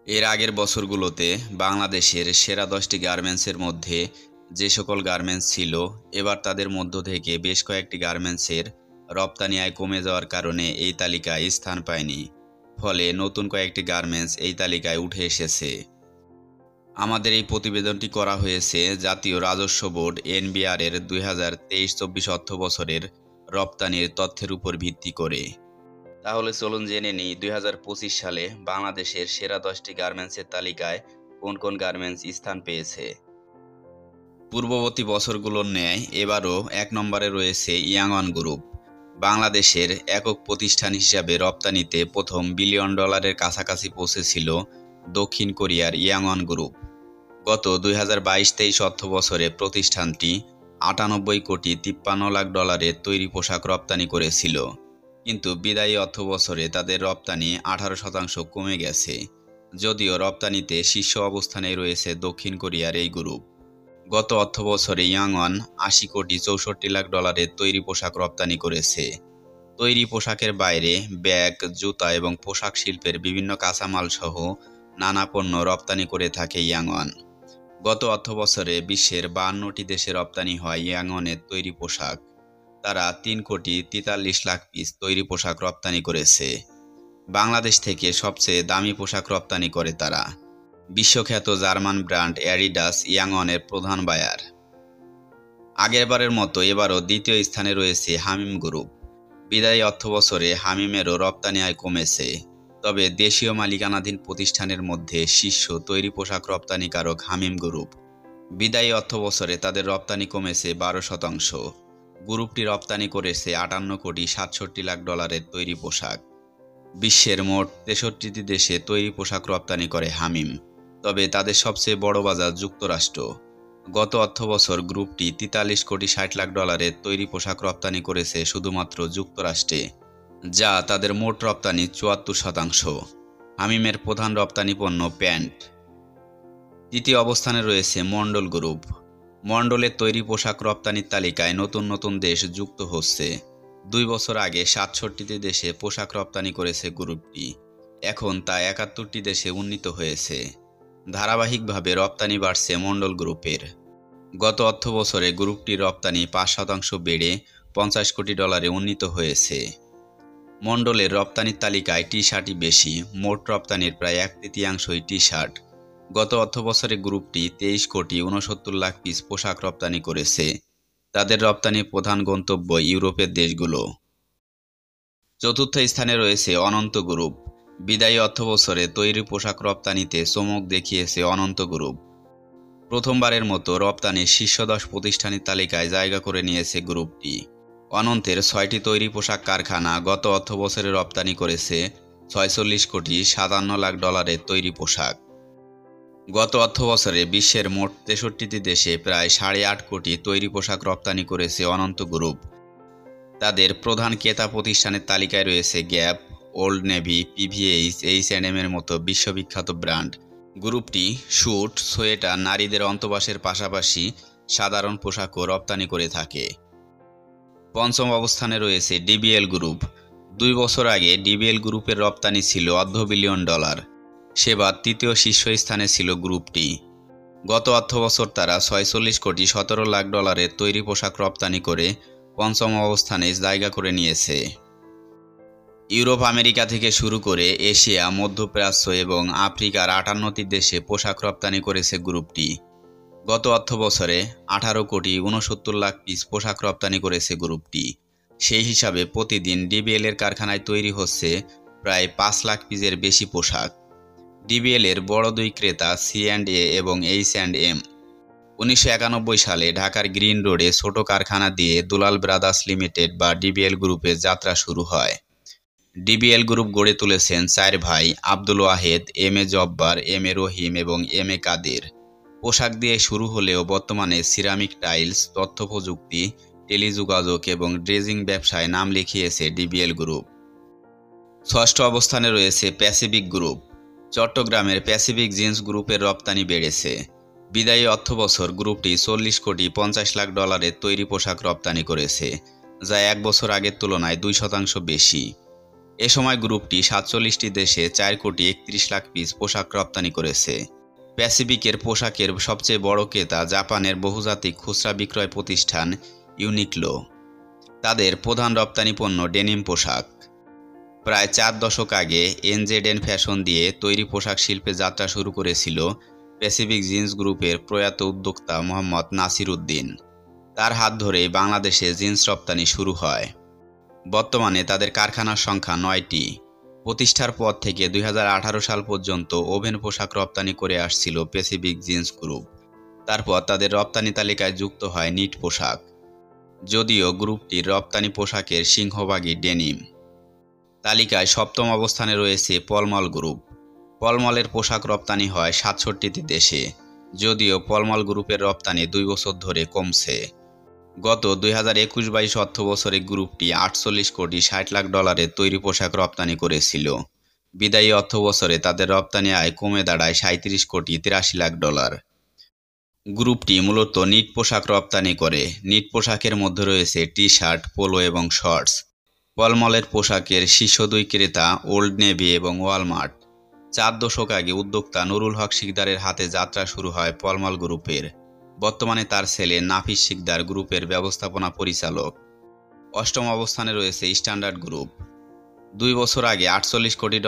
এর আগের বছরগুলোতে বাংলাদেশের সেরা 10টি গার্মেন্টসের মধ্যে যে সকল গার্মেন্টস ছিল, এবার তাদের মধ্য থেকে বেশ কয়েকটি গার্মেন্টসের রপ্তানি আয় কমে যাওয়ার কারণে এই তালিকায় স্থান পায়নি। ফলে নতুন কয়েকটি গার্মেন্টস এই তালিকায় উঠে এসেছে। আমাদের এই প্রতিবেদনটি করা হয়েছে জাতীয় রাজস্ব বোর্ড এনবিআর এর 2023-24 অর্থ বছরের রপ্তানির তথ্যের উপর ভিত্তি করে। তাহলে চলুন জেনে নিই 2025 সালে বাংলাদেশের সেরা 10টি গার্মেন্টসের তালিকায় কোন কোন গার্মেন্টস স্থান পেয়েছে। পূর্ববর্তী বছরগুলোর ন্যায় এবারও 1 নম্বরে রয়েছে ইয়াংওয়ান গ্রুপ। বাংলাদেশের একক প্রতিষ্ঠান হিসাবে রপ্তানিতে প্রথম $1 বিলিয়ন কাছাকাছি পৌঁছেছিল দক্ষিণ কোরিয়ার ইয়াংওয়ান গ্রুপ। গত 2022-23 অর্থ বছরে প্রতিষ্ঠানটি $98,53,00,000 তৈরি পোশাক রপ্তানি করেছিল, কিন্তু বিদায়ী অর্থ বছরে তাদের রপ্তানি 18% কমে গেছে। যদিও রপ্তানিতে শীর্ষ অবস্থানে রয়েছে দক্ষিণ কোরিয়ার এই গ্রুপ। গত অর্থ বছরে ইয়াংওয়ান $80,64,00,000 তৈরি পোশাক রপ্তানি করেছে। তৈরি পোশাকের বাইরে ব্যাগ, জুতা এবং পোশাক শিল্পের বিভিন্ন কাঁচামাল সহ নানা পণ্য রপ্তানি করে থাকে ইয়াংওয়ান। গত অর্থ বছরে বিশ্বের 52টি দেশে রপ্তানি হয় ইয়াংওয়ানের তৈরি পোশাক। তারা 3,43,00,000 পিস তৈরি পোশাক রপ্তানি করেছে। বাংলাদেশ থেকে সবচেয়ে দামি পোশাক রপ্তানি করে তারা। বিশ্বখ্যাত জার্মান ব্র্যান্ড অ্যাডিডাস ইয়াংওয়ানের প্রধান বায়ার। আগেরবারের মতো এবারও দ্বিতীয় স্থানে রয়েছে হামিম গ্রুপ। বিদায়ী অর্থ বছরে হামিমেরও রপ্তানি আয় কমেছে, তবে দেশীয় মালিকানাধীন প্রতিষ্ঠানের মধ্যে শীর্ষ তৈরি পোশাক রপ্তানিকারক হামিম গ্রুপ। বিদায়ী অর্থ বছরে তাদের রপ্তানি কমেছে 12%। গ্রুপটি রপ্তানি করেছে $58,67,00,000 তৈরি পোশাক। বিশ্বের মোট 63টি দেশে তৈরি পোশাক রপ্তানি করে হামিম, তবে তাদের সবচেয়ে বড় বাজার যুক্তরাষ্ট্র। গত অর্থ বছর গ্রুপটি $43,60,00,000 তৈরি পোশাক রপ্তানি করেছে শুধুমাত্র যুক্তরাষ্ট্রে, যা তাদের মোট রপ্তানির 74%। হামিমের প্রধান রপ্তানি পণ্য প্যান্ট। তৃতীয় অবস্থানে রয়েছে মন্ডল গ্রুপ। মন্ডলের তৈরি পোশাক রপ্তানির তালিকায় নতুন নতুন দেশ যুক্ত হচ্ছে। 2 বছর আগে 67টি দেশে পোশাক রপ্তানি করেছে গ্রুপটি, এখন তা 71টি দেশে উন্নীত হয়েছে। ধারাবাহিকভাবে রপ্তানি বাড়ছে মন্ডল গ্রুপের। গত অর্থ বছরে গ্রুপটির রপ্তানি 5% বেড়ে $50 কোটি উন্নীত হয়েছে। মন্ডলের রপ্তানির তালিকায় টি শার্টই বেশি, মোট রপ্তানির প্রায় 1/3 টি শার্ট। গত অর্থ বছরে গ্রুপটি $23,69,00,000 পিস পোশাক রপ্তানি করেছে। তাদের রপ্তানির প্রধান গন্তব্য ইউরোপের দেশগুলো। চতুর্থ স্থানে রয়েছে অনন্ত গ্রুপ। বিদায়ী অর্থ বছরে তৈরি পোশাক রপ্তানিতে চমক দেখিয়েছে অনন্ত গ্রুপ। প্রথমবারের মতো রপ্তানির শীর্ষ 10 প্রতিষ্ঠানের তালিকায় জায়গা করে নিয়েছে গ্রুপটি। অনন্তের 6টি তৈরি পোশাক কারখানা গত অর্থ বছরে রপ্তানি করেছে $46,57,00,000 তৈরি পোশাক। গত অর্থ বছরে বিশ্বের মোট 63টি দেশে প্রায় 8.5 কোটি তৈরি পোশাক রপ্তানি করেছে অনন্ত গ্রুপ। তাদের প্রধান ক্রেতা প্রতিষ্ঠানের তালিকায় রয়েছে gap, old navy, PVH, H&M এর মতো বিশ্ববিখ্যাত ব্র্যান্ড। গ্রুপটি স্যুট, সোয়েটার, নারীদের অন্তর্বাসের পাশাপাশি সাধারণ পোশাকও রপ্তানি করে থাকে। পঞ্চম অবস্থানে রয়েছে ডিবিএল গ্রুপ। 2 বছর আগে ডিবিএল গ্রুপের রপ্তানি ছিল $500 বিলিয়ন। সেবার তৃতীয় শীর্ষস্থানে ছিল গ্রুপটি। গত অর্থ বছর তারা $46,17,00,000 তৈরি পোশাক রপ্তানি করে পঞ্চম অবস্থানে জায়গা করে নিয়েছে। ইউরোপ, আমেরিকা থেকে শুরু করে এশিয়া, মধ্যপ্রাচ্য এবং আফ্রিকার 58টি দেশে পোশাক রপ্তানি করেছে গ্রুপটি। গত অর্থ বছরে $18,69,00,000 পিস পোশাক রপ্তানি করেছে গ্রুপটি। সেই হিসাবে প্রতিদিন ডিবিএল এর কারখানায় তৈরি হচ্ছে প্রায় 5 লাখ পিসের বেশি পোশাক। ডিবিএল এর বড় 2 ক্রেতা C&A এবং H&M। 1991 সালে ঢাকার গ্রিন রোডে ছোট কারখানা দিয়ে দুলাল ব্রাদার্স লিমিটেড বা ডিবিএল গ্রুপের যাত্রা শুরু হয়। ডিবিএল গ্রুপ গড়ে তুলেছেন 4 ভাই আব্দুল ওয়াহেদ, M.A. জব্বার, M.A. রহিম এবং M.A. কাদের। পোশাক দিয়ে শুরু হলেও বর্তমানে সিরামিক টাইলস, তথ্য প্রযুক্তি, টেলিযোগাযোগ এবং ড্রেজিং ব্যবসায় নাম লিখিয়েছে ডিবিএল গ্রুপ। ষষ্ঠ অবস্থানে রয়েছে প্যাসিফিক গ্রুপ। চট্টগ্রামের প্যাসিফিক জিন্স গ্রুপের রপ্তানি বেড়েছে। বিদায়ী অর্থবছর গ্রুপটি $40,50,00,000 তৈরি পোশাক রপ্তানি করেছে, যা 1 বছর আগের তুলনায় 2% বেশি। এ সময় গ্রুপটি ৪৭টি দেশে ৪,৩১,০০,০০০ পিস পোশাক রপ্তানি করেছে। প্যাসিফিকের পোশাকের সবচেয়ে বড় ক্রেতা জাপানের বহুজাতিক খুচরা বিক্রয় প্রতিষ্ঠান ইউনিক্লো। তাদের প্রধান রপ্তানি পণ্য ডেনিম পোশাক। প্রায় ৪ দশক আগে এনজেডএন ফ্যাশন দিয়ে তৈরি পোশাক শিল্পে যাত্রা শুরু করেছিল প্যাসিফিক জিন্স গ্রুপের প্রয়াত উদ্যোক্তা মোহাম্মদ নাসির উদ্দিন। তার হাত ধরেই বাংলাদেশে জিন্স রপ্তানি শুরু হয়। বর্তমানে তাদের কারখানার সংখ্যা ৯টি। প্রতিষ্ঠার পর থেকে ২০১৮ সাল পর্যন্ত ওভেন পোশাক রপ্তানি করে আসছিল প্যাসিফিক জিন্স গ্রুপ। তারপর তাদের রপ্তানি তালিকায় যুক্ত হয় নিট পোশাক। যদিও গ্রুপটির রপ্তানি পোশাকের সিংহভাগই ডেনিম। তালিকায় ৭ম অবস্থানে রয়েছে পলমল গ্রুপ। পলমলের পোশাক রপ্তানি হয় ৬৭টি দেশে। যদিও পলমল গ্রুপের রপ্তানি ২ বছর ধরে কমছে। গত ২০২১-২২ অর্থবছরে গ্রুপটি $৪৮,৬০,০০,০০০ তৈরি পোশাক রপ্তানি করেছিল। বিদায়ী অর্থবছরে তাদের রপ্তানি আয় কমে দাঁড়ায় $৩৭,৮৩,০০,০০০। গ্রুপটি মূলত নিট পোশাক রপ্তানি করে। নিট পোশাকের মধ্যে রয়েছে টি-শার্ট, পোলো এবং শর্টস। পলমলের পোশাকের শীর্ষ ২ ক্রেতা ওল্ড নেভি এবং ওয়ালমার্ট। ৪ দশক আগে উদ্যোক্তা নুরুল হক শিকদারের হাতে যাত্রা শুরু হয় পলমল গ্রুপের। বর্তমানে তার ছেলে নাফিস শিকদার গ্রুপের ব্যবস্থাপনা পরিচালক। ৮ম অবস্থানে রয়েছে স্ট্যান্ডার্ড গ্রুপ। ২ বছর আগে $৪৮ কোটি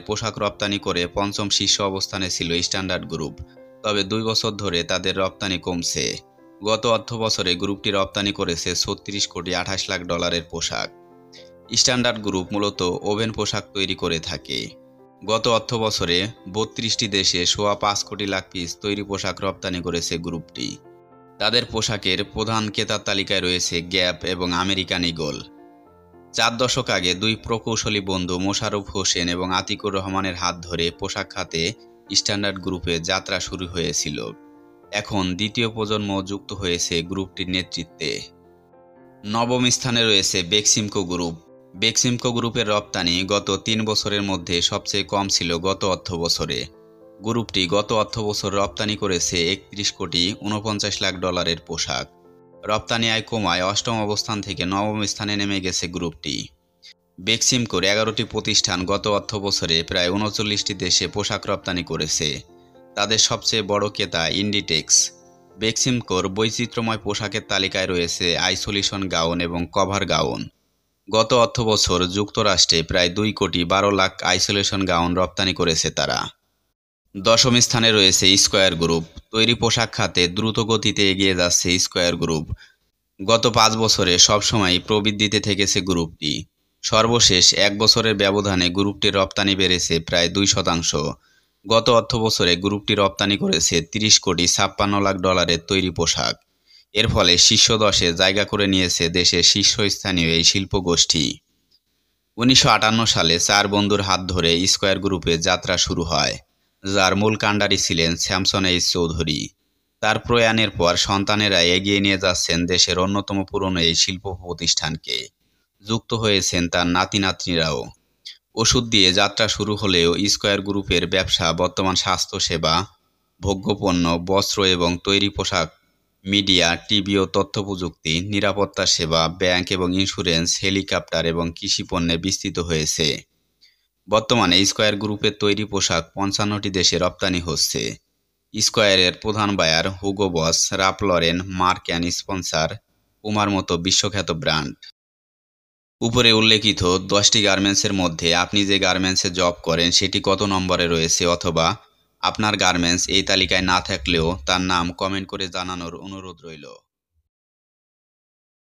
পোশাক রপ্তানি করে ৫ম শীর্ষ অবস্থানে ছিল স্ট্যান্ডার্ড গ্রুপ। তবে ২ বছর ধরে তাদের রপ্তানি কমছে। গত অর্থবছরে গ্রুপটি রপ্তানি করেছে $৩৬,২৮,০০,০০০ পোশাক। স্ট্যান্ডার্ড গ্রুপ মূলত ওভেন পোশাক তৈরি করে থাকে। গত অর্থবছরে ৩২টি দেশে $৫,০০,০০,০০০ পিস তৈরি পোশাক রপ্তানি করেছে গ্রুপটি। তাদের পোশাকের প্রধান ক্রেতার তালিকায় রয়েছে গ্যাপ এবং আমেরিকান ঈগল। ৪ দশক আগে ২ প্রকৌশলী বন্ধু মোশাররফ হোসেন এবং আতিকুর রহমানের হাত ধরে পোশাক খাতে স্ট্যান্ডার্ড গ্রুপে যাত্রা শুরু হয়েছিল। এখন দ্বিতীয় প্রজন্ম যুক্ত হয়েছে গ্রুপটির নেতৃত্বে। ৯ম স্থানে রয়েছে বেক্সিমকো গ্রুপ। বেক্সিমকো গ্রুপের রপ্তানি গত ৩ বছরের মধ্যে সবচেয়ে কম ছিল গত অর্থবছরে। গ্রুপটি গত অর্থবছর রপ্তানি করেছে $৩১,৪৯,০০,০০০ পোশাক। রপ্তানি আয় কমায় ৮ম অবস্থান থেকে ৯ম স্থানে নেমে গেছে গ্রুপটি। বেক্সিমকোর ১১টি প্রতিষ্ঠান গত অর্থবছরে প্রায় ৩৯টি দেশে পোশাক রপ্তানি করেছে। তাদের সবচেয়ে বড় ক্রেতা ইন্ডিটেক্স। বেক্সিমকোর বৈচিত্র্যময় পোশাকের তালিকায় রয়েছে আইসোলেশন গাউন এবং কভার গাউন। গত অর্থবছর যুক্তরাষ্ট্রে প্রায় $২,১২,০০,০০০ আইসোলেশন গাউন রপ্তানি করেছে তারা। ১০ম স্থানে রয়েছে স্কয়ার গ্রুপ। তৈরি পোশাক খাতে দ্রুত গতিতে এগিয়ে যাচ্ছে স্কয়ার গ্রুপ। গত ৫ বছরে সবসময়ই প্রবৃদ্ধিতে থেকেছে গ্রুপটি। সর্বশেষ ১ বছরের ব্যবধানে গ্রুপটির রপ্তানি বেড়েছে প্রায় ২%। গত অর্থবছরে গ্রুপটি রপ্তানি করেছে $৩০,৫৬,০০,০০০ তৈরি পোশাক। এর ফলে শীর্ষ ১০-এ জায়গা করে নিয়েছে দেশের শীর্ষস্থানীয় এই শিল্পগোষ্ঠী। ১৯৫৮ সালে ৪ বন্ধুর হাত ধরে স্কয়ার গ্রুপে যাত্রা শুরু হয়, যার মূল কাণ্ডারি ছিলেন স্যামসন এইচ চৌধুরী। তার প্রয়াণের পর সন্তানেরা এগিয়ে নিয়ে যাচ্ছেন দেশের অন্যতম পুরনো এই শিল্প প্রতিষ্ঠানকে। যুক্ত হয়েছেন তার নাতি-নাতনিরাও। ওষুধ দিয়ে যাত্রা শুরু হলেও স্কয়ার গ্রুপের ব্যবসা বর্তমান স্বাস্থ্যসেবা, ভোগ্যপণ্য, বস্ত্র এবং তৈরি পোশাক, মিডিয়া, টিভি ও তথ্যপ্রযুক্তি, নিরাপত্তা সেবা, ব্যাংক এবং ইন্স্যুরেন্স, হেলিকপ্টার এবং কৃষিপণ্যে বিস্তৃত হয়েছে। বর্তমানে স্কয়ার গ্রুপের তৈরি পোশাক ৫৫টি দেশে রপ্তানি হচ্ছে। স্কয়ারের প্রধান buyer Hugo Boss, Ralph Lauren, Marks and Spencer, পুমার মতো বিশ্বখ্যাত ব্র্যান্ড। উপরে উল্লেখিত 10টি গার্মেন্টসের মধ্যে আপনি যে গার্মেন্টসে জব করেন সেটি কত নম্বরে রয়েছে, অথবা আপনার গার্মেন্টস এই তালিকায় না থাকলেও তার নাম কমেন্ট করে জানানোর অনুরোধ রইল।